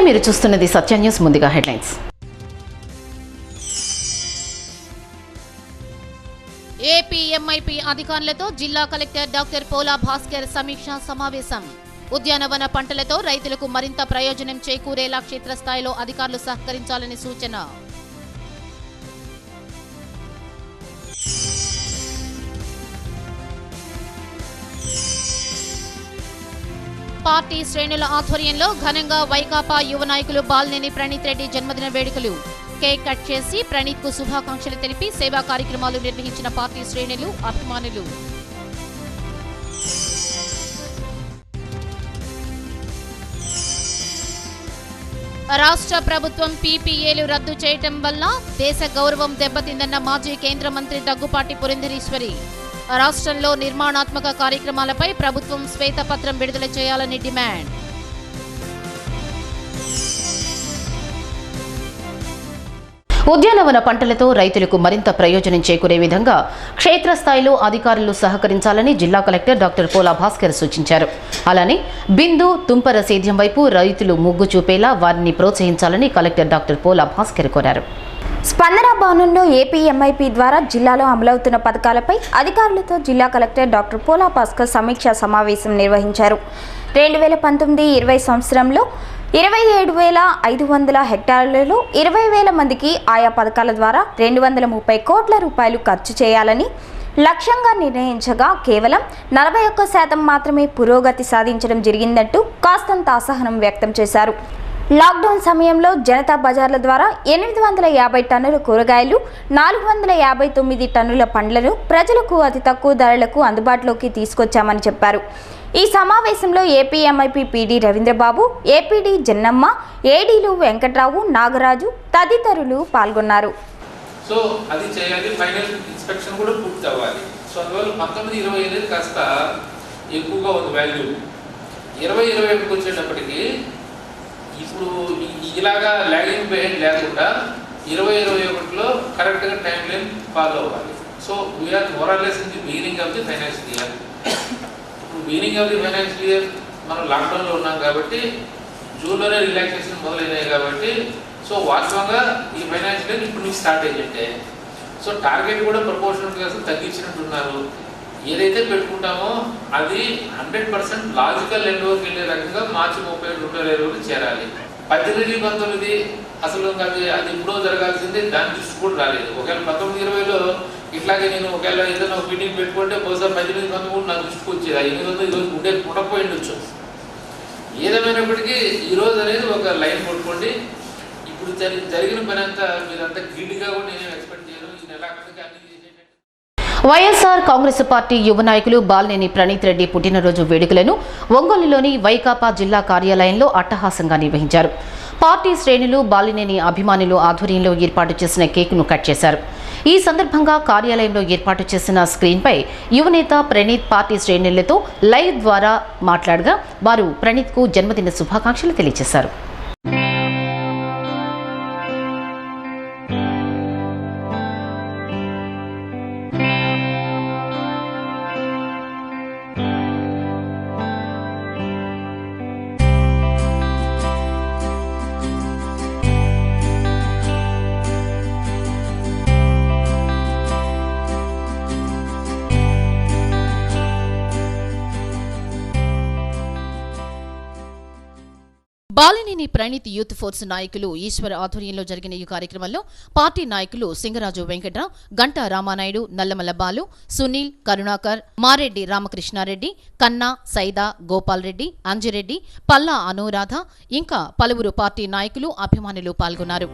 మీరు చూస్తున్నది సత్య న్యూస్. ముందుగా హెడ్లైన్స్. ఏపీ ఎంఐపీ అధికారులతో జిల్లా కలెక్టర్ డాక్టర్ పోలా భాస్కర్ సమీక్షా సమావేశం. ఉద్యానవన పంటలతో రైతులకు మరింత ప్రయోజనం చేకూరేలా క్షేత్రస్థాయిలో అధికారులు సహకరించాలని సూచన. పార్టీ శ్రేణుల ఆధ్వర్యంలో ఘనంగా వైకాపా యువ నాయకులు బాలినేని ప్రణీత్ రెడ్డి జన్మదిన వేడుకలు. కేక్ కట్ చేసి ప్రణీత్ కు శుభాకాంక్షలు తెలిపి సేవా కార్యక్రమాలు నిర్వహించిన పార్టీ శ్రేణులు, అభిమానులు. రాష్ట్ర ప్రభుత్వం పీపీఏలు రద్దు చేయటం వల్ల దేశ గౌరవం దెబ్బతిందన్న మాజీ కేంద్ర మంత్రి దగ్గుపాటి పురంధరేశ్వరి. రాష్ట్రంలో నిర్మాణాత్మక కార్యక్రమాలపై ప్రభుత్వం శ్వేతపత్రం విడుదల చేయాలని డిమాండ్. ఉద్యానవన పంటలతో రైతులకు మరింత ప్రయోజనం చేకూరే విధంగా క్షేత్రస్థాయిలో అధికారులు సహకరించాలని జిల్లా కలెక్టర్ డాక్టర్ పోలా భాస్కర్ సూచించారు. అలానే బిందు, తుంపర సేద్యం వైపు రైతులు మొగ్గు చూపేలా వారిని ప్రోత్సహించాలని కలెక్టర్ డాక్టర్ పోలా భాస్కర్ కోరారు. స్పందన భవనంలో ఏపీ ఎంఐపీ ద్వారా జిల్లాలో అమలవుతున్న పథకాలపై అధికారులతో జిల్లా కలెక్టర్ డాక్టర్ పోలా భాస్కర్ సమీక్షా సమావేశం నిర్వహించారు. 2019-20 సంవత్సరంలో 27,500 హెక్టార్లలో 20,000 మందికి ఆయా పథకాల ద్వారా 230 కోట్ల రూపాయలు ఖర్చు చేయాలని లక్ష్యంగా నిర్ణయించగా కేవలం 41% మాత్రమే పురోగతి సాధించడం జరిగిందంటూ కాస్తంత అసహనం వ్యక్తం చేశారు. లాక్డౌన్ సమయంలో జనతా బజార్ల ద్వారా 850 టన్నుల కూరగాయలు, 459 టన్నుల పండ్లను ప్రజలకు అతి తక్కువ ధరలకు అందుబాటులోకి తీసుకొచ్చామని చెప్పారు. ఈ సమావేశంలో AP MIP PD Ravindrababu, APD Jannamma, ఏడీలు వెంకట్రావు, నాగరాజు తదితరులు పాల్గొన్నారు. సో అది చేయాలి, ఫైనల్ ఇన్స్పెక్షన్ కూడా పూర్తి అవ్వాలి. సో అందువల్ల 19-20 అనేది కాస్త ఎక్కువగా ఉంది వాల్యూ. 20-21 వచ్చేటప్పటికి ఇప్పుడు ఇలాగా లాగింగ్ బిహైండ్ లేకుండా 20-21లో కరెక్ట్గా టైం లైన్ ఫాలో అవ్వాలి. So we are more or less in the beginning of the financial year. ఇప్పుడు beginning of the financial year మనం లాక్డౌన్లో ఉన్నాం కాబట్టి జూన్లోనే రిలాక్సేషన్ మొదలైనాయి కాబట్టి సో వాస్తవంగా ఈ ఫైనాన్షియల్ ఇయర్ ఇప్పుడు నుంచి స్టార్ట్ అయ్యింటే సో టార్గెట్ కూడా ప్రపోర్షనల్గా తగ్గించినట్టున్నారు. ఏదైతే పెట్టుకుంటామో అది 100% లాజికల్ ఎండ్లోకి వెళ్ళే రకంగా మార్చి 31, 2020 చేరాలి. 18-19 అసలు అది ఇప్పుడో జరగాల్సిందే, దాని దృష్టి కూడా రాలేదు. ఒకవేళ 19-20లో ఇట్లాగే నేను ఒకవేళ ఏదైనా ఒక మీటింగ్ పెట్టుకుంటే బహుశా 18-19 నా దృష్టికి వచ్చేది. 800 ఈరోజు ఉండే ఉండకపోయి ఉండొచ్చు. ఏదేమైనప్పటికీ ఈరోజు అనేది ఒక లైన్ కొట్టుకోండి. ఇప్పుడు జరిగిన పని అంతా మీరంతా గిడ్డిగా కూడా నేనేం ఎక్స్పెక్ట్ చేయను. ఈ నెల అన్ని వైఎస్ఆర్ కాంగ్రెస్ పార్టీ యువ నాయకులు బాలినేని ప్రణీత్ రెడ్డి పుట్టినరోజు వేడుకలను ఒంగోలులోని వైకాపా జిల్లా కార్యాలయంలో అట్టహాసంగా నిర్వహించారు. పార్టీ శ్రేణులు, బాలినేని అభిమానులు ఆధ్వర్యంలో ఏర్పాటు చేసిన కేకును కట్ చేశారు. ఈ సందర్భంగా కార్యాలయంలో ఏర్పాటు చేసిన స్క్రీన్పై యువనేత ప్రణీత్ పార్టీ శ్రేణులతో లైవ్ ద్వారా మాట్లాడగా వారు ప్రణీత్కు జన్మదిన శుభాకాంక్షలు తెలియజేశారు. బాలినేని ప్రణీత్ యూత్ ఫోర్స్ నాయకులు ఈశ్వర్ ఆధ్వర్యంలో జరిగిన ఈ కార్యక్రమంలో పార్టీ నాయకులు సింగరాజు వెంకట్రావు, గంటా రామానాయుడు, నల్లమల్ల బాలు, సునీల్, కరుణాకర్, మారెడ్డి రామకృష్ణారెడ్డి, కన్నా, సైదా, గోపాల్ రెడ్డి, అంజిరెడ్డి, పల్లా అనురాధ ఇంకా పలువురు పార్టీ నాయకులు, అభిమానులు పాల్గొన్నారు.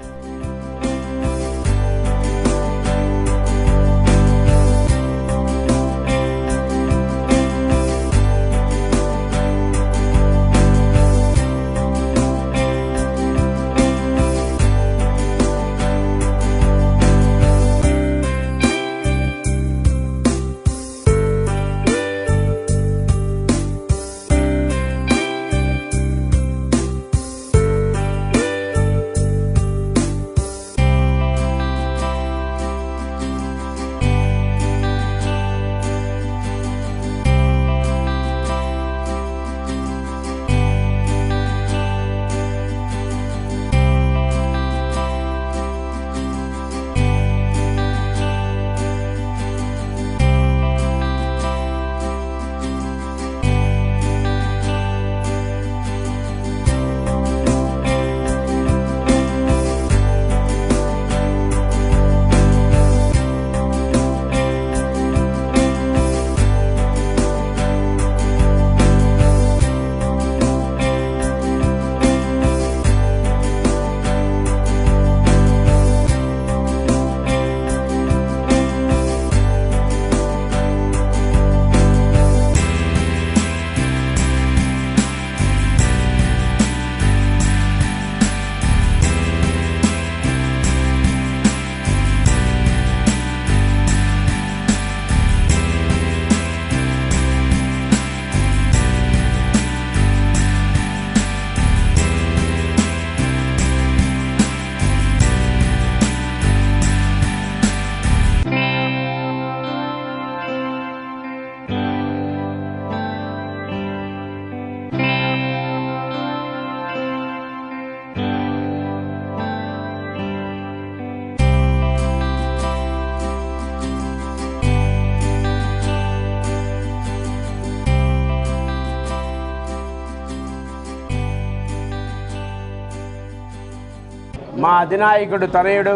మా అధినాయకుడు తనయుడు,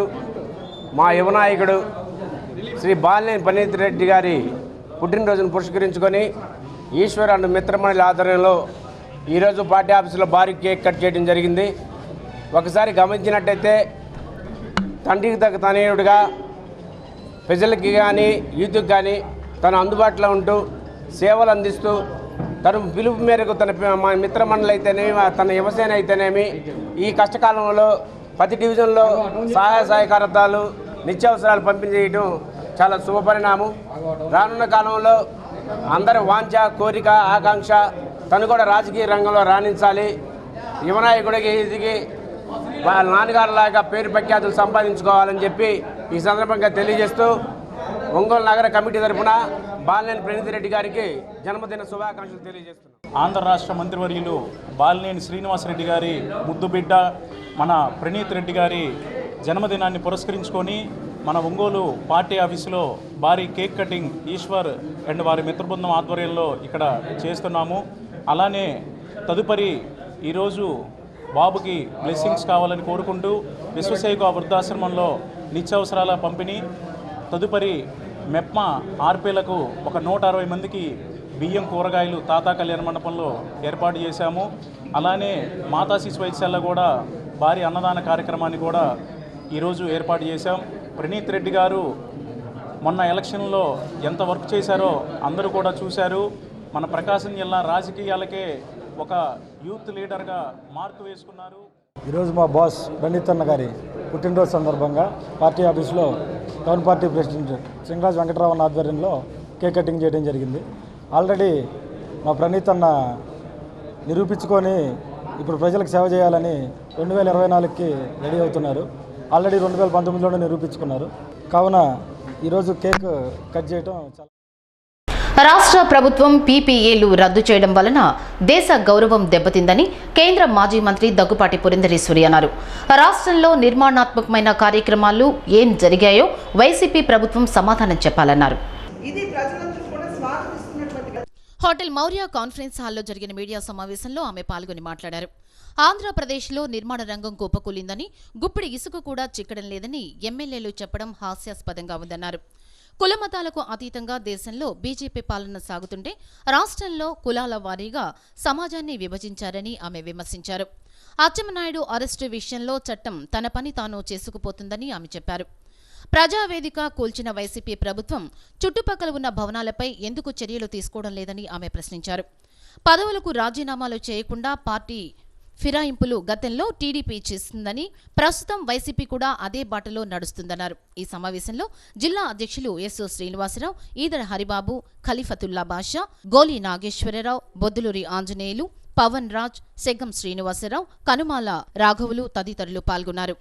మా యువనాయకుడు శ్రీ బాలినేని ప్రణీత్ రెడ్డి గారి పుట్టినరోజును పురస్కరించుకొని ఈశ్వర్ అండ్ మిత్రమణుల ఆధ్వర్యంలో ఈరోజు పార్టీ ఆఫీసులో భారీ కేక్ కట్ చేయడం జరిగింది. ఒకసారి గమనించినట్టయితే తండ్రికి తగ్గ తనయుడిగా ప్రజలకి కానీ యూత్కి కానీ తను అందుబాటులో ఉంటూ సేవలు అందిస్తూ తను పిలుపు మేరకు తన మిత్రమండలి అయితేనేమి, తన యువసేన అయితేనేమి ఈ కష్టకాలంలో ప్రతి డివిజన్లో సహాయ సహకారాలు నిత్యావసరాలు పంపిణీ చేయడం చాలా శుభపరిణామం. రానున్న కాలంలో అందరి వాంఛ, కోరిక, ఆకాంక్ష తను కూడా రాజకీయ రంగంలో రాణించాలి, యువనాయకుడికి ఎదిగి వాళ్ళ నాన్నగారులాగా పేరు ప్రఖ్యాతులు సంపాదించుకోవాలని చెప్పి ఈ సందర్భంగా తెలియజేస్తూ ఒంగోలు నగర కమిటీ తరఫున బాలినేని ప్రణీత్ రెడ్డి గారికి జన్మదిన శుభాకాంక్షలు తెలియజేస్తున్నాం. ఆంధ్ర రాష్ట్ర మంత్రివర్యులు బాలినేని శ్రీనివాసరెడ్డి గారి ముద్దుబిడ్డ మన ప్రణీత్ రెడ్డి గారి జన్మదినాన్ని పురస్కరించుకొని మన ఒంగోలు పార్టీ ఆఫీసులో భారీ కేక్ కటింగ్ ఈశ్వర్ అండ్ వారి మిత్రబృందం ఆధ్వర్యంలో ఇక్కడ చేస్తున్నాము. అలానే తదుపరి ఈరోజు బాబుకి బ్లెస్సింగ్స్ కావాలని కోరుకుంటూ విశ్వసేవ వృద్ధాశ్రమంలో నిత్యావసరాల పంపిణీ, తదుపరి మెప్మా ఆర్పీలకు ఒక 160 మందికి బియ్యం, కూరగాయలు తాతా కళ్యాణ మండపంలో ఏర్పాటు చేశాము. అలానే మాతా శిశు వైద్యశాల కూడా భారీ అన్నదాన కార్యక్రమాన్ని కూడా ఈరోజు ఏర్పాటు చేశాం. ప్రణీత్ రెడ్డి గారు మొన్న ఎలక్షన్లో ఎంత వర్క్ చేశారో అందరూ కూడా చూశారు. మన ప్రకాశం జిల్లా రాజకీయాలకే ఒక యూత్ లీడర్గా మార్కు వేసుకున్నారు. ఈరోజు మా బాస్ ప్రణీత్ అన్న గారి పుట్టినరోజు సందర్భంగా పార్టీ ఆఫీస్లో town party president Singaraj Venkatarao అన్న ఆధ్వర్యంలో కేక్ కటింగ్ చేయడం జరిగింది. ఆల్రెడీ మా ప్రణీత్ అన్న నిరూపించుకొని ఇప్పుడు ప్రజలకు సేవ చేయాలని 2024కి రెడీ అవుతున్నారు. ఆల్రెడీ 2019లోనే నిరూపించుకున్నారు. కావున ఈరోజు కేక్ కట్ చేయడం చాలా. రాష్ట్ర ప్రభుత్వం పీపీఏలు రద్దు చేయడం వలన దేశ గౌరవం దెబ్బతిందని కేంద్ర మాజీ మంత్రి దగ్గుపాటి పురంధరేశ్వరి అన్నారు. రాష్ట్రంలో నిర్మాణాత్మకమైన కార్యక్రమాలు ఏం జరిగాయో వైసీపీ ప్రభుత్వం సమాధానం చెప్పాలన్నారు. హోటల్ మౌర్య కాన్ఫరెన్స్ హాల్లో జరిగిన మీడియా సమావేశంలో ఆమె పాల్గొని మాట్లాడారు. ఆంధ్రప్రదేశ్లో నిర్మాణ రంగం కుప్పకూలిందని, గుప్పిడి ఇసుక కూడా చిక్కడం లేదని ఎమ్మెల్యేలు చెప్పడం హాస్యాస్పదంగా ఉందన్నారు. కులమతాలకు అతీతంగా దేశంలో బీజేపీ పాలన సాగుతుంటే రాష్ట్రంలో కులాల వారీగా సమాజాన్ని విభజించారని ఆమె విమర్శించారు. అచ్చెన్నాయుడు అరెస్టు విషయంలో చట్టం తన పని తాను చేసుకుపోతుందని ఆమె చెప్పారు. ప్రజావేదిక కూల్చిన వైసీపీ ప్రభుత్వం చుట్టుపక్కల ఉన్న భవనాలపై ఎందుకు చర్యలు తీసుకోవడం లేదని ఆమె ప్రశ్నించారు. పదవులకు రాజీనామాలు చేయకుండా పార్టీ ఫిరాయింపులు గతంలో టీడీపీ చేస్తుందని, ప్రస్తుతం వైసీపీ కూడా అదే బాటలో నడుస్తుందన్నారు. ఈ సమావేశంలో జిల్లా అధ్యక్షులు ఎస్ శ్రీనివాసరావు, ఈదర హరిబాబు, ఖలీఫతుల్లా బాషా, గోలి నాగేశ్వరరావు, బొద్దులూరి ఆంజనేయులు, పవన్ రాజ్, సెగ్గం శ్రీనివాసరావు, కనుమాల రాఘవులు తదితరులు పాల్గొన్నారు.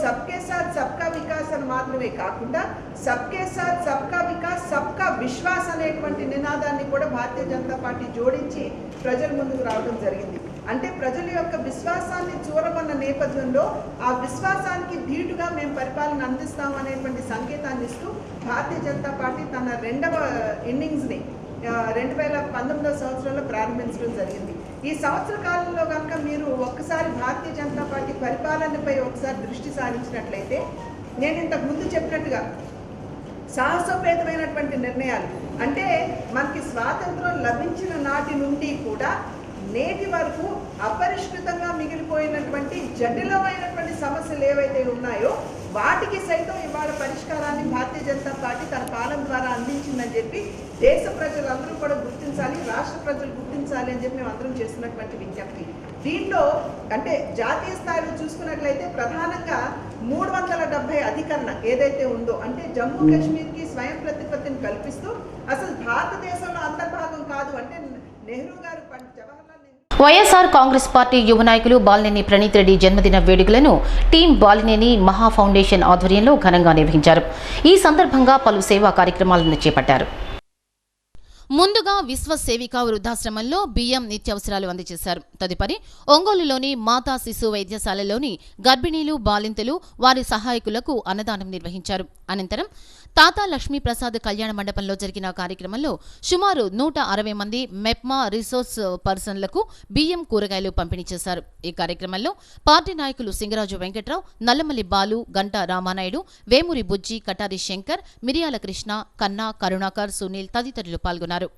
సబ్కే సాత్ సబ్కా వికాస్ అని మాత్రమే కాకుండా సబ్కే సాత్ సబ్కా వికాస్ సబ్కా విశ్వాస్ అనేటువంటి నినాదాన్ని కూడా భారతీయ జనతా పార్టీ జోడించి ప్రజల ముందుకు రావడం జరిగింది. అంటే ప్రజల యొక్క విశ్వాసాన్ని చూరమన్న నేపథ్యంలో ఆ విశ్వాసానికి ధీటుగా మేము పరిపాలన అందిస్తాం అనేటువంటి సంకేతాన్ని ఇస్తూ భారతీయ జనతా పార్టీ తన 2వ ఇన్నింగ్స్ని 2019వ సంవత్సరంలో ప్రారంభించడం జరిగింది. ఈ సంవత్సర కాలంలో కనుక మీరు ఒక్కసారి భారతీయ జనతా పార్టీ పరిపాలనపై ఒకసారి దృష్టి సారించినట్లయితే, నేను ఇంతకు ముందు చెప్పినట్టుగా సాహసోపేతమైనటువంటి నిర్ణయాలు, అంటే మనకి స్వాతంత్రం లభించిన నాటి నుండి కూడా నేటి వరకు అపరిష్కృతంగా మిగిలిపోయినటువంటి జటిలమైనటువంటి సమస్యలు ఏవైతే ఉన్నాయో వాటికి సైతం ఇవాళ పరిష్కారాన్ని భారతీయ జనతా పార్టీ తన పాలన ద్వారా అందించిందని చెప్పి దేశ ప్రజలందరూ కూడా గుర్తించాలి, రాష్ట్ర ప్రజలు గుర్తించాలి అని చెప్పి మేము అందరం చేస్తున్నటువంటి విజ్ఞప్తి. దీంట్లో అంటే జాతీయ స్థాయిలో చూసుకున్నట్లయితే ప్రధానంగా 370 అధికరణ ఏదైతే ఉందో, అంటే జమ్మూ కాశ్మీర్కి స్వయం ప్రతిపత్తిని కల్పిస్తూ అసలు భారతదేశంలో అంతర్భాగం కాదు, అంటే నెహ్రూ గారు జవహర్లాల్ వైఎస్ఆర్ కాంగ్రెస్ పార్టీ యువ నాయకులు బాలినేని ప్రణీత్ రెడ్డి జన్మదిన వేడుకలను టీం బాలినేని మహా ఫౌండేషన్ ఆధ్వర్యంలో ఘనంగా నిర్వహించారు. ఈ సందర్భంగా పలు సేవా కార్యక్రమాలను చేపట్టారు. ముందుగా విశ్వ సేవికా వృద్ధాశ్రమంలో బియ్యం, నిత్యావసరాలు అందజేశారు. తదుపరి ఒంగోలులోని మాతా శిశు వైద్యశాలలోని గర్భిణీలు, బాలింతలు, వారి సహాయకులకు అన్నదానం నిర్వహించారు. అనంతరం తాతా లక్ష్మీప్రసాద్ కళ్యాణ మండపంలో జరిగిన కార్యక్రమంలో సుమారు 160 మంది మెప్మా రిసోర్స్ పర్సన్లకు బియ్యం కూరగాయలు పంపిణీ చేశారు. ఈ కార్యక్రమంలో పార్టీ నాయకులు సింగరాజు వెంకట్రావు, నల్లమల్లి బాలు, గంటా రామానాయుడు, వేమూరి బుజ్జి, కటారి శంకర్, మిరియాల కృష్ణ, కన్నా, కరుణాకర్, సునీల్ తదితరులు పాల్గొన్నారు.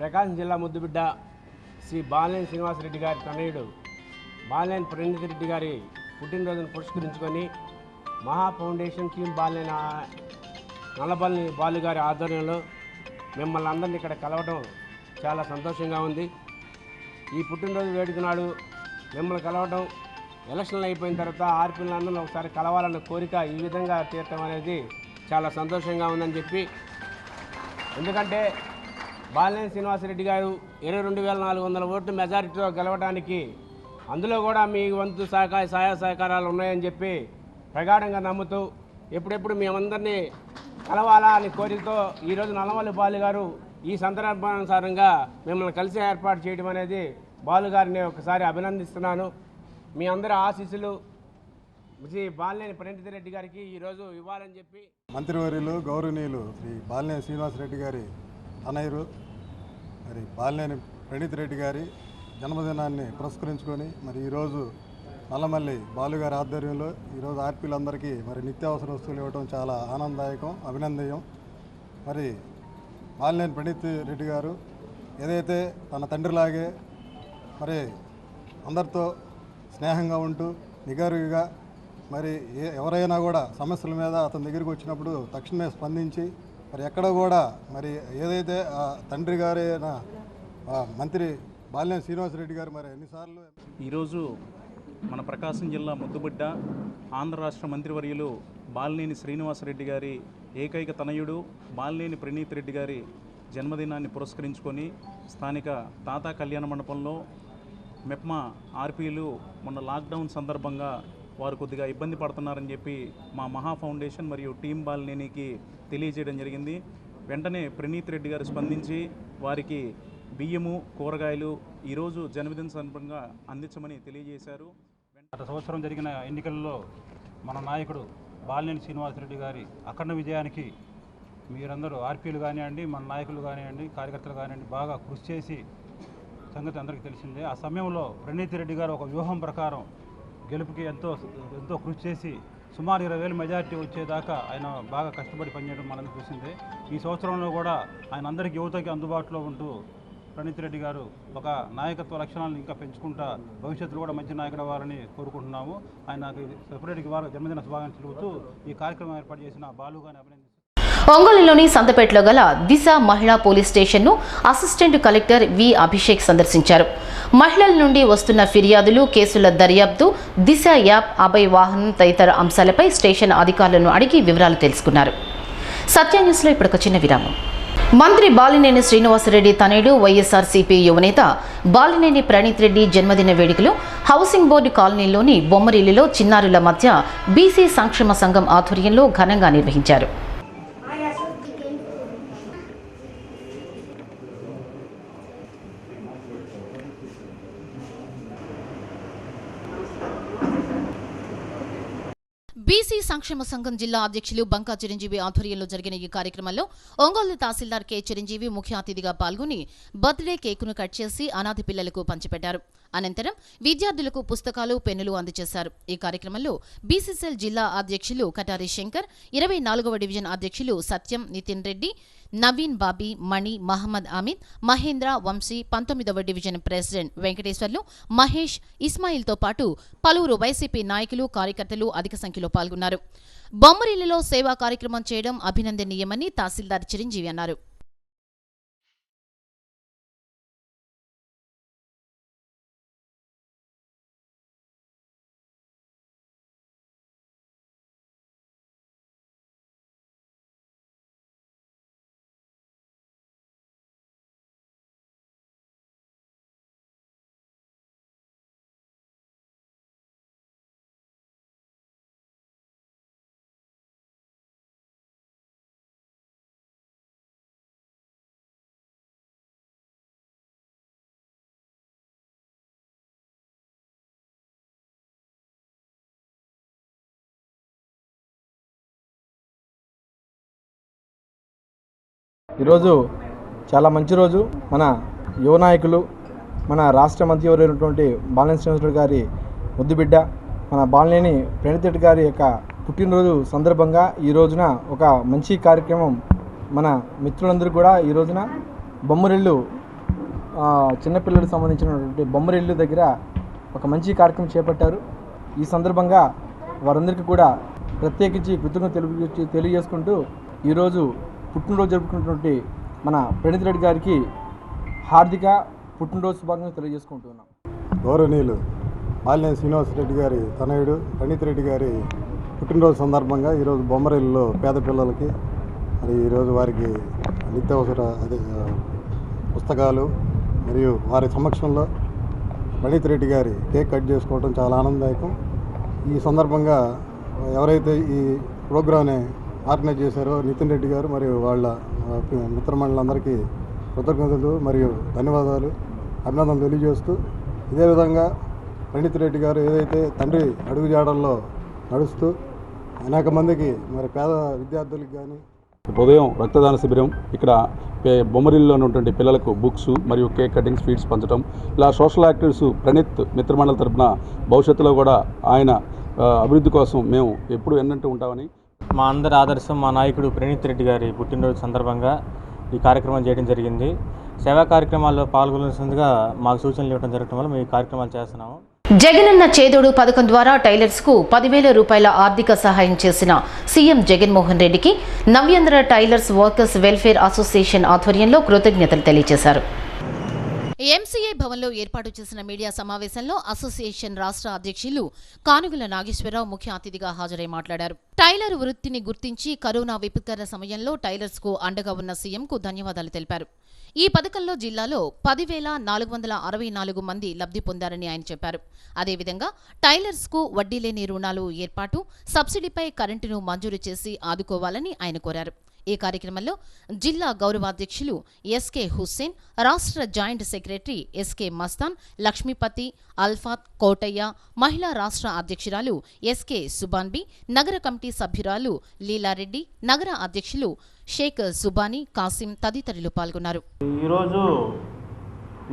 ప్రకాశం జిల్లా ముద్దుబిడ్డ శ్రీ బాలినేని శ్రీనివాసరెడ్డి గారి తనయుడు బాలినేని ప్రణీత్ రెడ్డి గారి పుట్టినరోజును పురస్కరించుకొని మహా ఫౌండేషన్ టీం బాలినేని నల్లబల్లి బాలు గారి ఆధ్వర్యంలో మిమ్మల్ని అందరినీ ఇక్కడ కలవడం చాలా సంతోషంగా ఉంది. ఈ పుట్టినరోజు వేడుక నాడు మిమ్మల్ని కలవడం, ఎలక్షన్లు అయిపోయిన తర్వాత ఆర్పీలందరినీ ఒకసారి కలవాలన్న కోరిక ఈ విధంగా తీర్చడం అనేది చాలా సంతోషంగా ఉందని చెప్పి, ఎందుకంటే బాలినేని శ్రీనివాసరెడ్డి గారు 22,400 ఓట్లు మెజారిటీతో గెలవడానికి అందులో కూడా మీ వంతు సహాయ సహకారాలు ఉన్నాయని చెప్పి ప్రగాఢంగా నమ్ముతూ ఎప్పుడెప్పుడు మేమందరినీ కలవాలా అని కోరికతో ఈరోజు నల్లమల్లి బాలు గారు ఈ సందర్భానుసారంగా మిమ్మల్ని కలిసి ఏర్పాటు చేయడం అనేది బాలు గారిని ఒకసారి అభినందిస్తున్నాను. మీ అందరి ఆశీస్సులు శ్రీ బాలినేని ప్రణీత్ రెడ్డి గారికి ఈరోజు ఇవ్వాలని చెప్పి మంత్రివర్యులు గౌరవనీయులు శ్రీ బాలినేని శ్రీనివాసరెడ్డి గారి తనయురు మరి బాలినేని ప్రణీత్ రెడ్డి గారి జన్మదినాన్ని పురస్కరించుకొని మరి ఈరోజు నల్లమల్లి బాలుగారి ఆధ్వర్యంలో ఈరోజు ఆర్పీలందరికీ మరి నిత్యావసర వస్తువులు ఇవ్వడం చాలా ఆనందదాయకం, అభినందనీయం. మరి బాలినేని ప్రణీత్ రెడ్డి గారు ఏదైతే తన తండ్రిలాగే మరి అందరితో స్నేహంగా ఉంటూ నిగారుగా మరి ఎవరైనా కూడా సమస్యల మీద అతని దగ్గరికి వచ్చినప్పుడు తక్షణమే స్పందించి మరి ఎక్కడ కూడా మరి ఏదైతే తండ్రి గారైన మంత్రి బాలినేని శ్రీనివాసరెడ్డి గారు మరి ఎన్నిసార్లు ఈరోజు మన ప్రకాశం జిల్లా ముద్దుబిడ్డ ఆంధ్ర రాష్ట్ర మంత్రివర్యులు బాలినేని శ్రీనివాసరెడ్డి గారి ఏకైక తనయుడు బాలినేని ప్రణీత్ రెడ్డి గారి జన్మదినాన్ని పురస్కరించుకొని స్థానిక తాతా కళ్యాణ మండపంలో మెప్మా ఆర్పీలు మొన్న లాక్డౌన్ సందర్భంగా వారు కొద్దిగా ఇబ్బంది పడుతున్నారని చెప్పి మా మహా ఫౌండేషన్ మరియు టీం బాలినేనికి తెలియజేయడం జరిగింది. వెంటనే ప్రణీత్ రెడ్డి గారు స్పందించి వారికి బియ్యము, కూరగాయలు ఈరోజు జన్మదిన సందర్భంగా అందించమని తెలియజేశారు. గత సంవత్సరం జరిగిన ఎన్నికల్లో మన నాయకుడు బాలినేని శ్రీనివాసరెడ్డి గారి అఖండ విజయానికి మీరందరూ ఆర్పీలు కానివ్వండి, మన నాయకులు కానివ్వండి, కార్యకర్తలు కానివ్వండి బాగా కృషి చేసి సంగతి అందరికీ తెలిసిందే. ఆ సమయంలో ప్రణీత్ రెడ్డి గారు ఒక వ్యూహం ప్రకారం గెలుపుకి ఎంతో కృషి చేసి సుమారు 20,000 మెజారిటీ వచ్చేదాకా ఆయన బాగా కష్టపడి పనిచేయడం మనందరికీ చూసిందే. ఈ సంవత్సరంలో కూడా ఆయన అందరికీ యువతకి అందుబాటులో ఉంటూ ప్రణీత్ రెడ్డి గారు ఒక నాయకత్వ లక్షణాలను ఇంకా పెంచుకుంటా భవిష్యత్తులో కూడా మంచి నాయకుడు అవ్వాలని కోరుకుంటున్నాము. ఆయనకు సెపరేట్గా వారు జన్మదిన శుభాకాంక్షలు చెబుతూ ఈ కార్యక్రమం ఏర్పాటు చేసిన బాలు గారిని అభినందిస్తున్నాను. ఒంగోలులోని సంతపేటలో గల దిశ మహిళా పోలీస్ స్టేషన్ను అసిస్టెంట్ కలెక్టర్ వి అభిషేక్ సందర్శించారు. మహిళల నుండి వస్తున్న ఫిర్యాదులు, కేసుల దర్యాప్తు, దిశ యాప్, అభయ్ వాహనం తదితర అంశాలపై స్టేషన్ అధికారులను అడిగి వివరాలు తెలుసుకున్నారు. సత్య న్యూస్లో ఇప్పుడు ఒక చిన్న విరామం. మంత్రి బాలినేని శ్రీనివాసరెడ్డి తనయుడు వైఎస్ఆర్సీపీ యువనేత బాలినేని ప్రణీత్ రెడ్డి జన్మదిన వేడుకలు హౌసింగ్ బోర్డు కాలనీలోని బొమ్మరిల్లులో చిన్నారుల మధ్య బీసీ సంక్షేమ సంఘం ఆధ్వర్యంలో ఘనంగా నిర్వహించారు. బీసీ సంక్షేమ సంఘం జిల్లా అధ్యక్షులు బంకా చిరంజీవి ఆధ్వర్యంలో జరిగిన ఈ కార్యక్రమంలో ఒంగోలు తహసీల్దార్ కె చిరంజీవి ముఖ్య అతిథిగా పాల్గొని బర్త్డే కేకును కట్ చేసి అనాథ పిల్లలకు పంచిపెట్టారు. అనంతరం విద్యార్థులకు పుస్తకాలు, పెన్నులు అందజేశారు. ఈ కార్యక్రమంలో బీసీసీఎల్ జిల్లా అధ్యక్షులు కటారి శంకర్, 24వ డివిజన్ అధ్యక్షులు సత్యం, నితిన్ రెడ్డి, నవీన్, బాబీ, మణి, మహమ్మద్ అమిద్, మహేంద్ర, వంశీ, 19వ డివిజన్ ప్రెసిడెంట్ వెంకటేశ్వర్లు, మహేష్, ఇస్మాయిల్తో పాటు పలువురు వైసీపీ నాయకులు, కార్యకర్తలు అధిక సంఖ్యలో పాల్గొన్నారు. బొమ్మరిల్లులో సేవా కార్యక్రమం చేయడం అభినందనీయమని తహసీల్దార్ చిరంజీవి అన్నారు. ఈరోజు చాలా మంచి రోజు. మన యువ నాయకులు, మన రాష్ట్ర మంత్రివర్యులైనటువంటి బాలినేని శ్రీనివాసరెడ్డి గారి ముద్దుబిడ్డ మన బాలినేని ప్రణీత్ రెడ్డి గారి యొక్క పుట్టినరోజు సందర్భంగా ఈ రోజున ఒక మంచి కార్యక్రమం మన మిత్రులందరూ కూడా ఈ రోజున బొమ్మరిల్లు చిన్నపిల్లలకు సంబంధించినటువంటి బొమ్మరిల్లు దగ్గర ఒక మంచి కార్యక్రమం చేపట్టారు. ఈ సందర్భంగా వారందరికీ కూడా ప్రత్యేకించి కృతజ్ఞతలు తెలియజేసుకుంటూ ఈరోజు పుట్టినరోజు జరుపుకున్నటువంటి మన ప్రణీత్ రెడ్డి గారికి హార్దిక పుట్టినరోజు శుభాకాంక్షలు తెలియజేసుకుంటున్నాం. గౌరవనీయులు బాలినేని శ్రీనివాసరెడ్డి గారి తనయుడు ప్రణీత్ రెడ్డి గారి పుట్టినరోజు సందర్భంగా ఈరోజు బొమ్మరిల్లులో పేద పిల్లలకి మరి ఈరోజు వారికి నిత్యావసర పుస్తకాలు మరియు వారి సమక్షంలో ప్రణీత్ రెడ్డి గారి కేక్ కట్ చేసుకోవడం చాలా ఆనందదాయకం. ఈ సందర్భంగా ఎవరైతే ఈ ప్రోగ్రామ్ని ఆర్గనైజ్ చేశారో నితిన్ రెడ్డి గారు మరియు వాళ్ళ మిత్రమండలందరికీ కృతజ్ఞతలు మరియు ధన్యవాదాలు, అభినందనలు తెలియజేస్తూ ఇదే విధంగా ప్రణీత్ రెడ్డి గారు ఏదైతే తండ్రి అడుగుజాడల్లో నడుస్తూ అనేక మందికి మరి పేద విద్యార్థులకు కానీ ఉదయం రక్తదాన శిబిరం ఇక్కడ బొమ్మరిల్లులో ఉన్నటువంటి పిల్లలకు బుక్స్ మరియు కేక్ కటింగ్, స్వీట్స్ పంచడం, ఇలా సోషల్ యాక్టివిటీస్ ప్రణీత్ మిత్రమండలి తరఫున భవిష్యత్తులో కూడా ఆయన అభివృద్ధి కోసం మేము ఎప్పుడు ఎన్నంటూ ఉంటామని మా అందరి ఆదర్శం మా నాయకుడు ప్రణీత్ రెడ్డి గారి పుట్టినరోజు సందర్భంగా ఈ కార్యక్రమం చేయడం జరిగింది. సేవా కార్యక్రమాల్లో పాల్గొనాల్సిందిగా మాకు సూచనలు ఇవ్వడం జరగడం వల్ల మేము ఈ కార్యక్రమాలు చేస్తున్నాము. జగనన్న చేదోడు పథకం ద్వారా టైలర్స్కు 10,000 రూపాయల ఆర్థిక సహాయం చేసిన సీఎం జగన్మోహన్ రెడ్డికి నవ్యాంధ్ర టైలర్స్ వర్కర్స్ వెల్ఫేర్ అసోసియేషన్ ఆధ్వర్యంలో కృతజ్ఞతలు తెలియజేశారు. ఎంసీఏ భవన్లో ఏర్పాటు చేసిన మీడియా సమావేశంలో అసోసియేషన్ రాష్ట్ర అధ్యక్షులు కానుగుల నాగేశ్వరరావు ముఖ్య అతిథిగా హాజరై మాట్లాడారు. టైలర్ వృత్తిని గుర్తించి కరోనా విపత్కర సమయంలో టైలర్స్ కు అండగా ఉన్న సీఎంకు ధన్యవాదాలు తెలిపారు. ఈ పథకంలో జిల్లాలో 10,464 మంది లబ్ధి పొందారని ఆయన చెప్పారు. అదేవిధంగా టైలర్స్ కు వడ్డీ లేని రుణాలు ఏర్పాటు, సబ్సిడీపై కరెంటును మంజూరు చేసి ఆదుకోవాలని ఆయన కోరారు. ఈ కార్యక్రమంలో జిల్లా గౌరవాధ్యక్షులు ఎస్కే హుస్సేన్, రాష్ట్ర joint secretary SK Mastan, Lakshmipathi, Alfath, Kotaiah, మహిళా రాష్ట్ర అధ్యక్షురాలు ఎస్కే సుబాన్బి, నగర కమిటీ సభ్యురాలు లీలారెడ్డి, నగర అధ్యక్షులు షేక్ సుబానీ, కాసిం తదితరులు పాల్గొన్నారు. ఈరోజు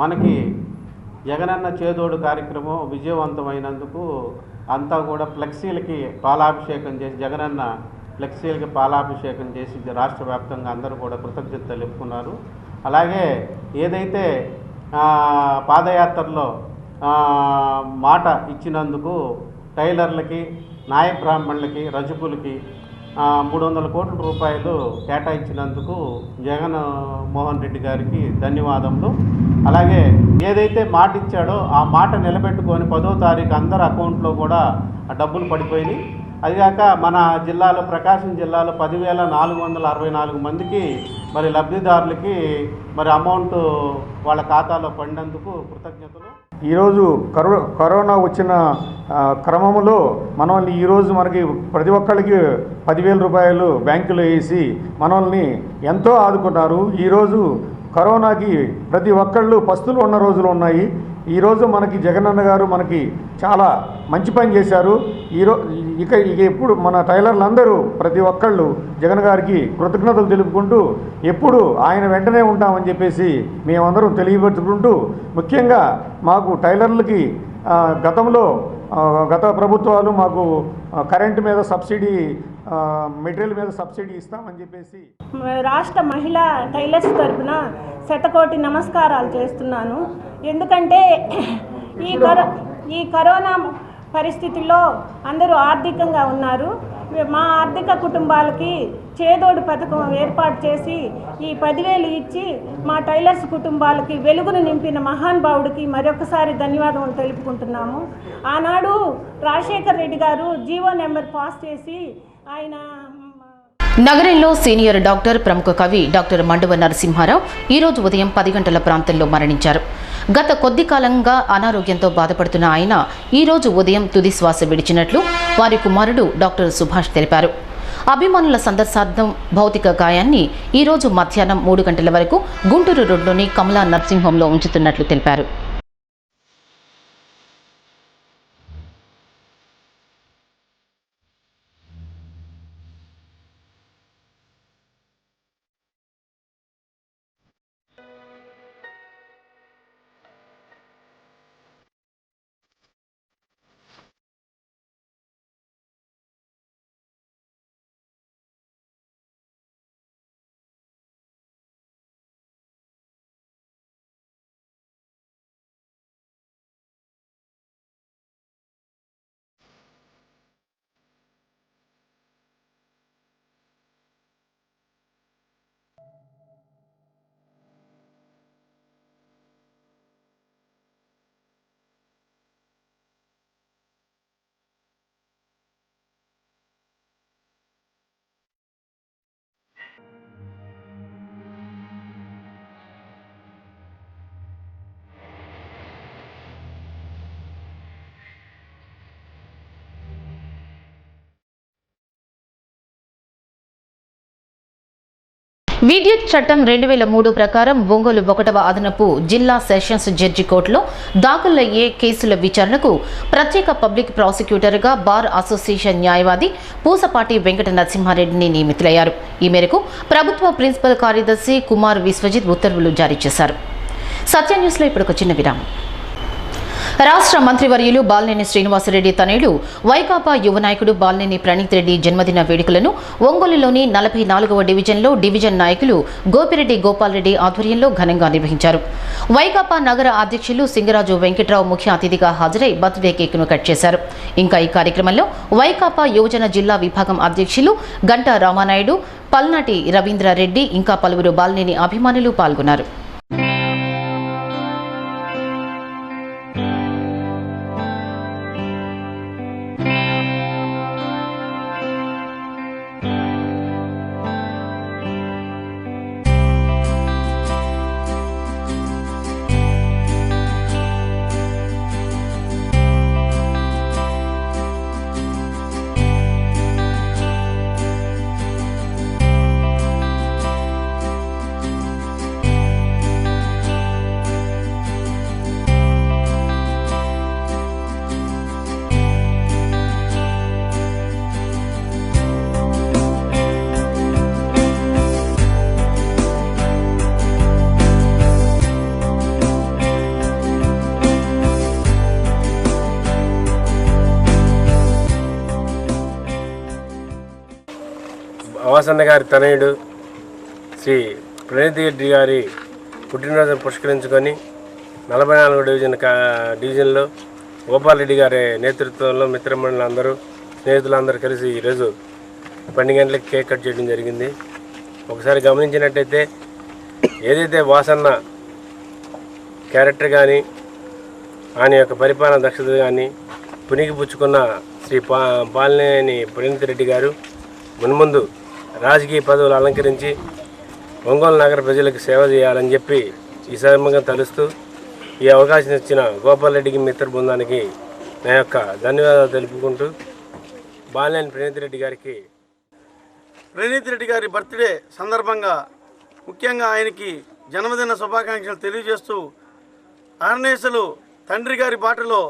మనకి జగనన్న చేదోడు కార్యక్రమం విజయవంతమైనందుకు అంతా కూడా ఫ్లెక్సీలకి పాలాభిషేకం చేసి జగనన్న ఫ్లెక్సీలకి పాలాభిషేకం చేసి రాష్ట్ర వ్యాప్తంగా అందరూ కూడా కృతజ్ఞతలు తెలుపుకున్నారు. అలాగే ఏదైతే పాదయాత్రలో మాట ఇచ్చినందుకు టైలర్లకి, నాయ బ్రాహ్మణులకి, రజకులకి 300 కోట్ల రూపాయలు కేటాయించినందుకు జగన్ మోహన్ రెడ్డి గారికి ధన్యవాదములు. అలాగే ఏదైతే మాట ఇచ్చాడో ఆ మాట నిలబెట్టుకొని 10వ తారీఖు అందరి అకౌంట్లో కూడా డబ్బులు పడిపోయినాయి. అదిగాక మన జిల్లాలో, ప్రకాశం జిల్లాలో 10,464 మందికి మరి లబ్ధిదారులకి మరి అమౌంట్ వాళ్ళ ఖాతాలో పడినందుకు కృతజ్ఞతలు. ఈరోజు కరోనా వచ్చిన క్రమంలో మనల్ని ఈరోజు మనకి ప్రతి ఒక్కరికి 10,000 రూపాయలు బ్యాంకులో వేసి మనల్ని ఎంతో ఆదుకున్నారు. ఈరోజు కరోనాకి ప్రతి ఒక్కళ్ళు పస్తులు ఉన్న రోజులు ఉన్నాయి. ఈరోజు మనకి జగనన్న గారు మనకి చాలా మంచి పని చేశారు. ఇక ఎప్పుడు మన టైలర్లందరూ ప్రతి ఒక్కళ్ళు జగన్ గారికి కృతజ్ఞతలు తెలుపుకుంటూ ఎప్పుడు ఆయన వెంటనే ఉంటామని చెప్పేసి మేమందరం తెలియపరుచుకుంటూ, ముఖ్యంగా మాకు టైలర్లకి గతంలో గత ప్రభుత్వాలు మాకు కరెంటు మీద సబ్సిడీ, మెటీరియల్ మీద సబ్సిడీ ఇస్తామని చెప్పేసి రాష్ట్ర మహిళా టైలర్స్ తరఫున శతకోటి నమస్కారాలు చేస్తున్నాను. ఎందుకంటే ఈ కరోనా పరిస్థితుల్లో అందరూ ఆర్థికంగా ఉన్నారు. మా ఆర్థిక కుటుంబాలకి చేదోడు పథకం ఏర్పాటు చేసి ఈ 10,000 ఇచ్చి మా టైలర్స్ కుటుంబాలకి వెలుగును నింపిన మహానుభావుడికి మరొకసారి ధన్యవాదాలు తెలుపుకుంటున్నాము. ఆనాడు రాజశేఖర్ రెడ్డి గారు జీవో నెంబర్ పాస్ చేసి ఆయన నగరంలో సీనియర్ డాక్టర్, ప్రముఖ కవి డాక్టర్ మండువ నరసింహారావు ఈరోజు ఉదయం 10 గంటల ప్రాంతంలో మరణించారు. గత కొద్ది కాలంగా అనారోగ్యంతో బాధపడుతున్న ఆయన ఈరోజు ఉదయం తుది శ్వాస విడిచినట్లు వారి కుమారుడు డాక్టర్ సుభాష్ తెలిపారు. అభిమానుల సందర్శార్థం భౌతిక గాయాన్ని ఈరోజు మధ్యాహ్నం 3 గంటల వరకు గుంటూరు రోడ్లోని కమలా నర్సింగ్ హోంలో ఉంచుతున్నట్లు తెలిపారు. విద్యుత్ చట్టం 2003 ప్రకారం ఒంగోలు 1వ అదనపు జిల్లా సెషన్స్ జడ్జి కోర్టులో దాఖలయ్యే కేసుల విచారణకు ప్రత్యేక పబ్లిక్ ప్రాసిక్యూటర్గా బార్ అసోసియేషన్ న్యాయవాది పూసపాటి వెంకట నరసింహారెడ్డిని నియమితులయ్యారు. ఈ మేరకు ప్రభుత్వ ప్రిన్సిపల్ కార్యదర్శి కుమార్ విశ్వజిత్ ఉత్తర్వులు జారీ చేశారు. సత్య న్యూస్లో ఇప్పుడు ఒక చిన్న విరామం. రాష్ట్ర మంత్రివర్యులు బాలినేని శ్రీనివాసరెడ్డి తనయుడు వైకాపా యువ నాయకుడు బాలినేని ప్రణీత్ రెడ్డి జన్మదిన వేడుకలను ఒంగోలులోని 44వ డివిజన్లో డివిజన్ నాయకులు గోపిరెడ్డి గోపాల్ రెడ్డి ఆధ్వర్యంలో ఘనంగా నిర్వహించారు. వైకాపా నగర అధ్యక్షులు సింగరాజు వెంకట్రావు ముఖ్య అతిథిగా హాజరై బర్త్డే కేక్ను కట్ చేశారు. ఇంకా ఈ కార్యక్రమంలో వైకాపా యువజన జిల్లా విభాగం అధ్యక్షులు గంటా రామానాయుడు, పల్నాటి రవీంద్రారెడ్డి ఇంకా పలువురు బాలినేని అభిమానులు పాల్గొన్నారు. వాసన్న గారి తనయుడు శ్రీ ప్రణీత్ రెడ్డి గారి పుట్టినరోజును పురస్కరించుకొని 44 డివిజన్లో గోపాల్ రెడ్డి గారి నేతృత్వంలో మిత్రమండలందరూ స్నేహితులందరూ కలిసి ఈరోజు 12 గంటలకు కేక్ కట్ చేయడం జరిగింది. ఒకసారి గమనించినట్టయితే ఏదైతే వాసన్న క్యారెక్టర్ కానీ ఆయన యొక్క పరిపాలన దక్షత కానీ పునికి పుచ్చుకున్న శ్రీ బాలినేని ప్రణీత్ రెడ్డి గారు మున్ముందు రాజకీయ పదవులు అలంకరించి ఒంగోలు నగర ప్రజలకు సేవ చేయాలని చెప్పి ఈ సందర్భంగా తలుస్తూ ఈ అవకాశం ఇచ్చిన గోపాల్ రెడ్డికి మిత్ర బృందానికి నా యొక్క ధన్యవాదాలు తెలుపుకుంటూ బాలినేని ప్రణీత్ రెడ్డి గారికి ప్రణీత్ రెడ్డి గారి బర్త్డే సందర్భంగా ముఖ్యంగా ఆయనకి జన్మదిన శుభాకాంక్షలు తెలియజేస్తూ అహర్నిశలు తండ్రి గారి బాటలో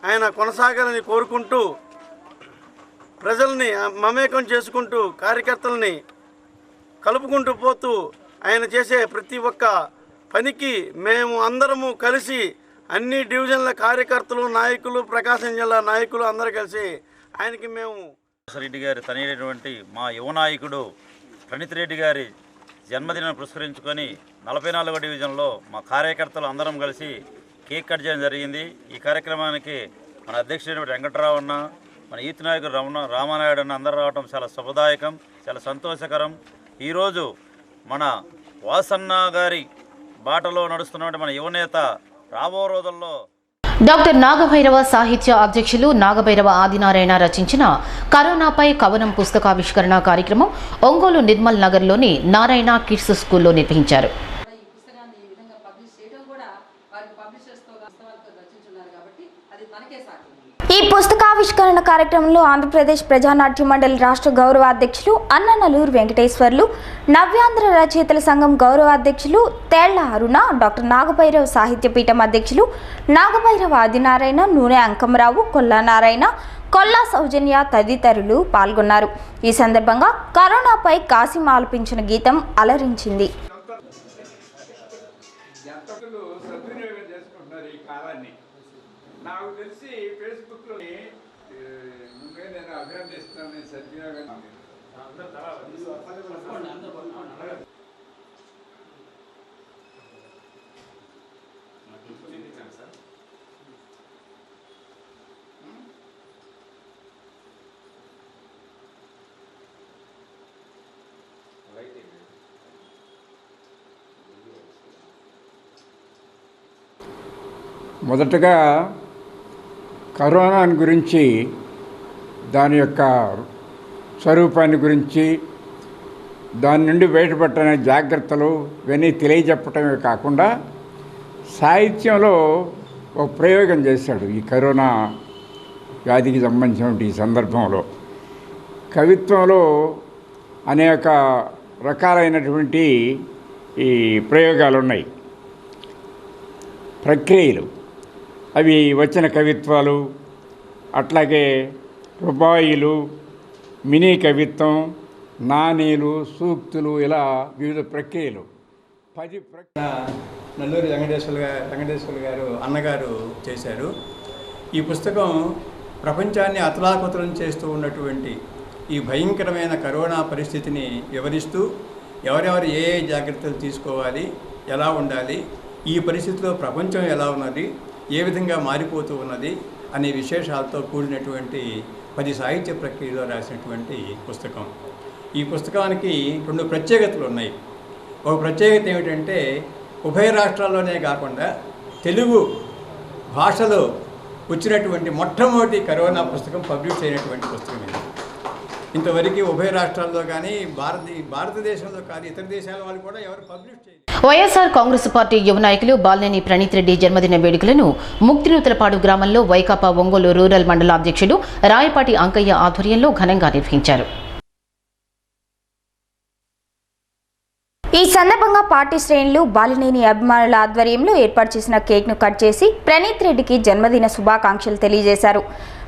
ఆయన కొనసాగాలని కోరుకుంటూ ప్రజల్ని మమేకం చేసుకుంటూ కార్యకర్తల్ని కలుపుకుంటూ పోతూ ఆయన చేసే ప్రతి ఒక్క పనికి మేము అందరము కలిసి అన్ని డివిజన్ల కార్యకర్తలు నాయకులు ప్రకాశం జిల్లా నాయకులు అందరూ కలిసి ఆయనకి మేము రెడ్డి గారి తనయుడైనటువంటి మా యువ నాయకుడు ప్రణీత్ రెడ్డి గారి జన్మదినం పురస్కరించుకొని 44వ డివిజన్లో మా కార్యకర్తలు అందరం కలిసి కేక్ కట్ చేయడం జరిగింది. ఈ కార్యక్రమానికి మన అధ్యక్షుడు వెంకటరావు అన్న, మన యూత్ నాయకుడు రామానాయుడు అన్న అందరూ రావడం చాలా శుభదాయకం, చాలా సంతోషకరం. ఈరోజు మన వాసన్న గారి బాటలో నడుస్తున్నటువంటి మన యువనేత రాబో రోజుల్లో డాక్టర్ నాగభైరవ సాహిత్య అధ్యక్షులు నాగభైరవ ఆదినారాయణ రచించిన కరోనాపై కవనం పుస్తకావిష్కరణ కార్యక్రమం ఒంగోలు నిర్మల్ నగర్లోని నారాయణ కిడ్స్ స్కూల్లో నిర్వహించారు. ఈ పుస్తకావిష్కరణ కార్యక్రమంలో ఆంధ్రప్రదేశ్ ప్రజానాట్య మండలి రాష్ట్ర గౌరవ అధ్యక్షులు అన్ననల్లూరు వెంకటేశ్వర్లు, నవ్యాంధ్ర రచయితల సంఘం గౌరవ అధ్యక్షులు తేళ్ల అరుణ, డాక్టర్ నాగభైరవ సాహిత్య పీఠం అధ్యక్షులు నాగభైరవ ఆదినారాయణ, నూనె అంకమరావు, కొల్లా నారాయణ, కొల్లా సౌజన్య తదితరులు పాల్గొన్నారు. ఈ సందర్భంగా కరోనాపై కాసిం ఆలపించిన గీతం అలరించింది. నాకు తెలిసి ఫేస్బుక్లో నేను అభినందిస్తున్నాను సద్వినియోగం. మొదటగా కరోనా గురించి, దాని యొక్క స్వరూపాన్ని గురించి, దాని నుండి బయటపడటనే జాగ్రత్తలు ఇవన్నీ తెలియజెప్పటమే కాకుండా సాహిత్యంలో ఒక ప్రయోగం చేశాడు. ఈ కరోనా వ్యాధికి సంబంధించిన ఈ సందర్భంలో కవిత్వంలో అనేక రకాలైనటువంటి ఈ ప్రయోగాలు ఉన్నాయి, ప్రక్రియలు. అవి వచ్చిన కవిత్వాలు, అట్లాగే రుబాయిలు, మినీ కవిత్వం, నాణేలు, సూక్తులు, ఇలా వివిధ ప్రక్రియలు 10 నల్లూరి వెంకటేశ్వర గారు అన్నగారు చేశారు. ఈ పుస్తకం ప్రపంచాన్ని అతలాకుతలం చేస్తూ ఉన్నటువంటి ఈ భయంకరమైన కరోనా పరిస్థితిని వివరిస్తూ ఎవరెవరు ఏ జాగ్రత్తలు తీసుకోవాలి, ఎలా ఉండాలి, ఈ పరిస్థితిలో ప్రపంచం ఎలా ఉన్నది, ఏ విధంగా మారిపోతూ ఉన్నది అనే విశేషాలతో కూడినటువంటి 10 సాహిత్య ప్రక్రియలో రాసినటువంటి పుస్తకం. ఈ పుస్తకానికి 2 ప్రత్యేకతలు ఉన్నాయి. ఒక ప్రత్యేకత ఏమిటంటే ఉభయ రాష్ట్రాల్లోనే కాకుండా తెలుగు భాషలో వచ్చినటువంటి మొట్టమొదటి కరోనా పుస్తకం పబ్లిష్ అయినటువంటి పుస్తకం ఇది. ఇంతవరకు ఉభయ రాష్ట్రాల్లో కానీ భారతదేశంలో కానీ ఇతర దేశాల వాళ్ళు కూడా ఎవరు పబ్లిష్ చేయలేదు. వైఎస్ఆర్ కాంగ్రెస్ పార్టీ యువ నాయకులు బాలినేని ప్రణీత్ రెడ్డి జన్మదిన వేడుకలను ముక్తినూతలపాడు గ్రామంలో వైకాపా ఒంగోలు రూరల్ మండల అధ్యక్షుడు రాయపాటి అంకయ్య ఆధ్వర్యంలో ఘనంగా నిర్వహించారు. ఈ సందర్భంగా పార్టీ శ్రేణులు బాలినేని అభిమానుల ఆధ్వర్యంలో ఏర్పాటు చేసిన కేక్ను కట్ చేసి ప్రణీత్ రెడ్డికి జన్మదిన శుభాకాంక్షలు తెలియజేశారు.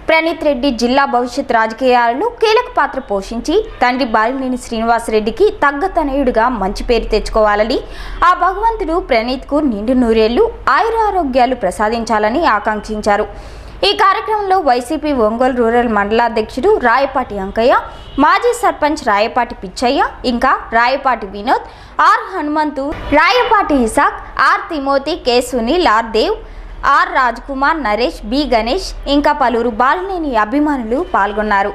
ప్రణీత్ రెడ్డి జిల్లా భవిష్యత్ రాజకీయాలలో కీలక పాత్ర పోషించి తండ్రి బాలినేని శ్రీనివాసరెడ్డికి తగ్గ తనయుడిగా మంచి పేరు తెచ్చుకోవాలని, ఆ భగవంతుడు ప్రణీత్కు నిండు నూరేళ్లు ఆయురారోగ్యాలు ప్రసాదించాలని ఆకాంక్షించారు. ఈ కార్యక్రమంలో వైసీపీ ఒంగోలు రూరల్ మండలాధ్యక్షుడు రాయపాటి అంకయ్య, మాజీ సర్పంచ్ రాయపాటి పిచ్చయ్య, ఇంకా Rayapati Vinod, R Hanumanthu, Rayapati Isaac, R Timothy, K Sunil, R Dev, R Rajkumar, Naresh, B Ganesh ఇంకా పలువురు బాలినేని అభిమానులు పాల్గొన్నారు.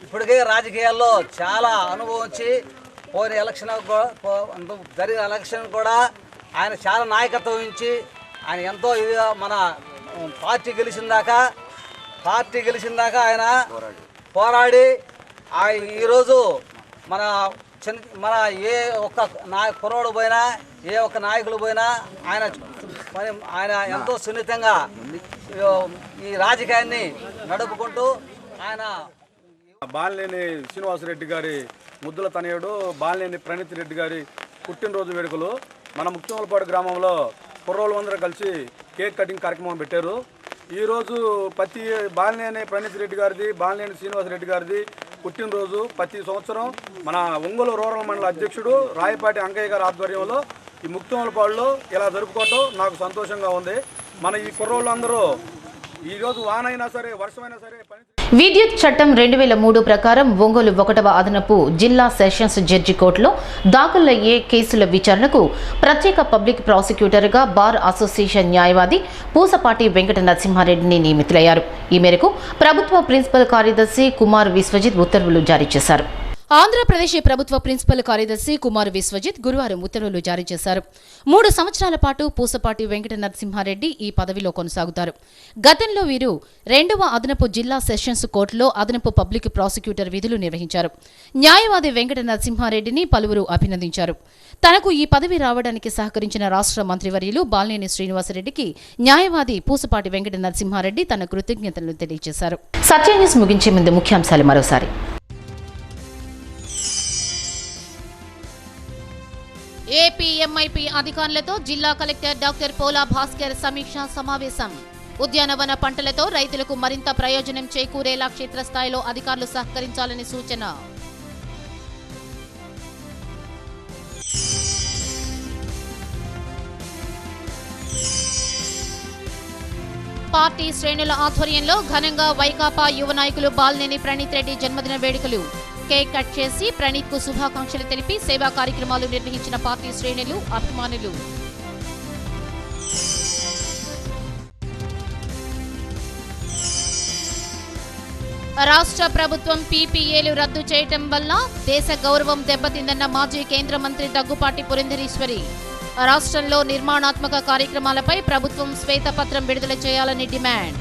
ఇప్పటికే రాజకీయాల్లో చాలా అనుభవం వచ్చి పోయిన ఎలక్షన్ జరిగిన ఎలక్షన్ కూడా ఆయన చాలా నాయకత్వం ఇచ్చి ఆయన ఎంతో ఇదిగా మన పార్టీ గెలిచిందాక ఆయన పోరాడి ఈరోజు మన ఏ ఒక్క కుర్రోడు పోయినా ఏ ఒక్క నాయకులు పోయినా ఆయన ఎంతో సున్నితంగా ఈ రాజకీయాన్ని నడుపుకుంటూ ఆయన బాలినేని శ్రీనివాసరెడ్డి గారి ముద్దుల తనయుడు బాలినేని ప్రణీత్ రెడ్డి గారి పుట్టినరోజు వేడుకలు మన ముక్తిమలపాడు గ్రామంలో కుర్రోళ్ళందరూ కలిసి కేక్ కటింగ్ కార్యక్రమం పెట్టారు. ఈరోజు ప్రతి బాలినేని ప్రణీత్ రెడ్డి గారిది, బాలినేని శ్రీనివాసరెడ్డి గారిది పుట్టినరోజు ప్రతి సంవత్సరం మన ఒంగోలు రూరల్ మండల అధ్యక్షుడు రాయపాటి అంకయ్య గారి ఆధ్వర్యంలో ఈ ముక్తిమలపాడులో ఇలా జరుపుకోవటం నాకు సంతోషంగా ఉంది. మన ఈ కుర్రోళ్ళందరూ ఈరోజు వానైనా సరే వర్షమైనా సరే విద్యుత్ చట్టం 2003 ప్రకారం ఒంగోలు 1వ అదనపు జిల్లా సెషన్స్ జడ్జి కోర్టులో దాఖలయ్యే కేసుల విచారణకు ప్రత్యేక పబ్లిక్ ప్రాసిక్యూటర్గా బార్ అసోసియేషన్ న్యాయవాది పూసపాటి వెంకట నరసింహారెడ్డిని నియమితులయ్యారు. ఈ మేరకు ప్రభుత్వ ప్రిన్సిపల్ కార్యదర్శి కుమార్ విశ్వజిత్ ఉత్తర్వులు జారీ చేశారు. ఆంధ్రప్రదేశ్ ప్రభుత్వ ప్రిన్సిపల్ కార్యదర్శి కుమార్ విశ్వజిత్ గురువారం ఉత్తర్వులు జారీ చేశారు. 3 సంవత్సరాల పాటు పూసపాటి వెంకట నరసింహారెడ్డి ఈ పదవిలో కొనసాగుతారు. గతంలో వీరు 2వ అదనపు జిల్లా సెషన్స్ కోర్టులో అదనపు పబ్లిక్ ప్రాసిక్యూటర్ విధులు నిర్వహించారు. న్యాయవాది వెంకట నరసింహారెడ్డిని పలువురు అభినందించారు. తనకు ఈ పదవి రావడానికి సహకరించిన రాష్ట్ర మంత్రివర్యులు బాలినేని శ్రీనివాసరెడ్డికి న్యాయవాది పూసపాటి వెంకట నరసింహారెడ్డి తన కృతజ్ఞతలు తెలియజేశారు. సత్య న్యూస్ ముగించే ముందు ముఖ్యాంశాలు మరోసారి. ఏపీ ఎంఐపీ అధికారులతో జిల్లా కలెక్టర్ డాక్టర్ పోలా భాస్కర్ సమీక్షా సమావేశం. ఉద్యానవన పంటలతో రైతులకు మరింత ప్రయోజనం చేకూరేలా క్షేత్రస్థాయిలో అధికారులు సహకరించాలని సూచన. పార్టీ శ్రేణుల ఆధ్వర్యంలో ఘనంగా వైకాపా యువ నాయకులు బాలినేని ప్రణీత్ రెడ్డి జన్మదిన వేడుకలు. కేక్ కట్ చేసి ప్రణీత్ కు శుభాకాంక్షలు తెలిపి సేవా కార్యక్రమాలు నిర్వహించిన పార్టీ శ్రేణులు, అభిమానులు. రాష్ట్ర ప్రభుత్వం పీపీఏలు రద్దు చేయటం వల్ల దేశ గౌరవం దెబ్బతిందన్న మాజీ కేంద్ర మంత్రి దగ్గుపాటి పురంధరేశ్వరి. రాష్ట్రంలో నిర్మాణాత్మక కార్యక్రమాలపై ప్రభుత్వం శ్వేతపత్రం విడుదల చేయాలని డిమాండ్.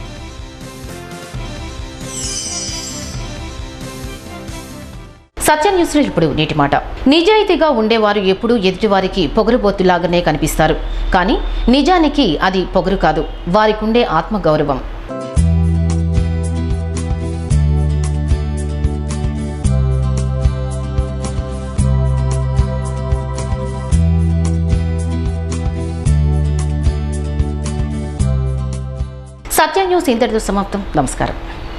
సత్య న్యూస్లో ఇప్పుడు నేటి మాట. నిజాయితీగా ఉండేవారు ఎప్పుడూ ఎదుటివారికి పొగరుబోతులాగానే కనిపిస్తారు. కానీ నిజానికి అది పొగరు కాదు, వారికుండే ఆత్మగౌరవం. సత్య న్యూస్ ఇంతటితో సమాప్తం. నమస్కారం.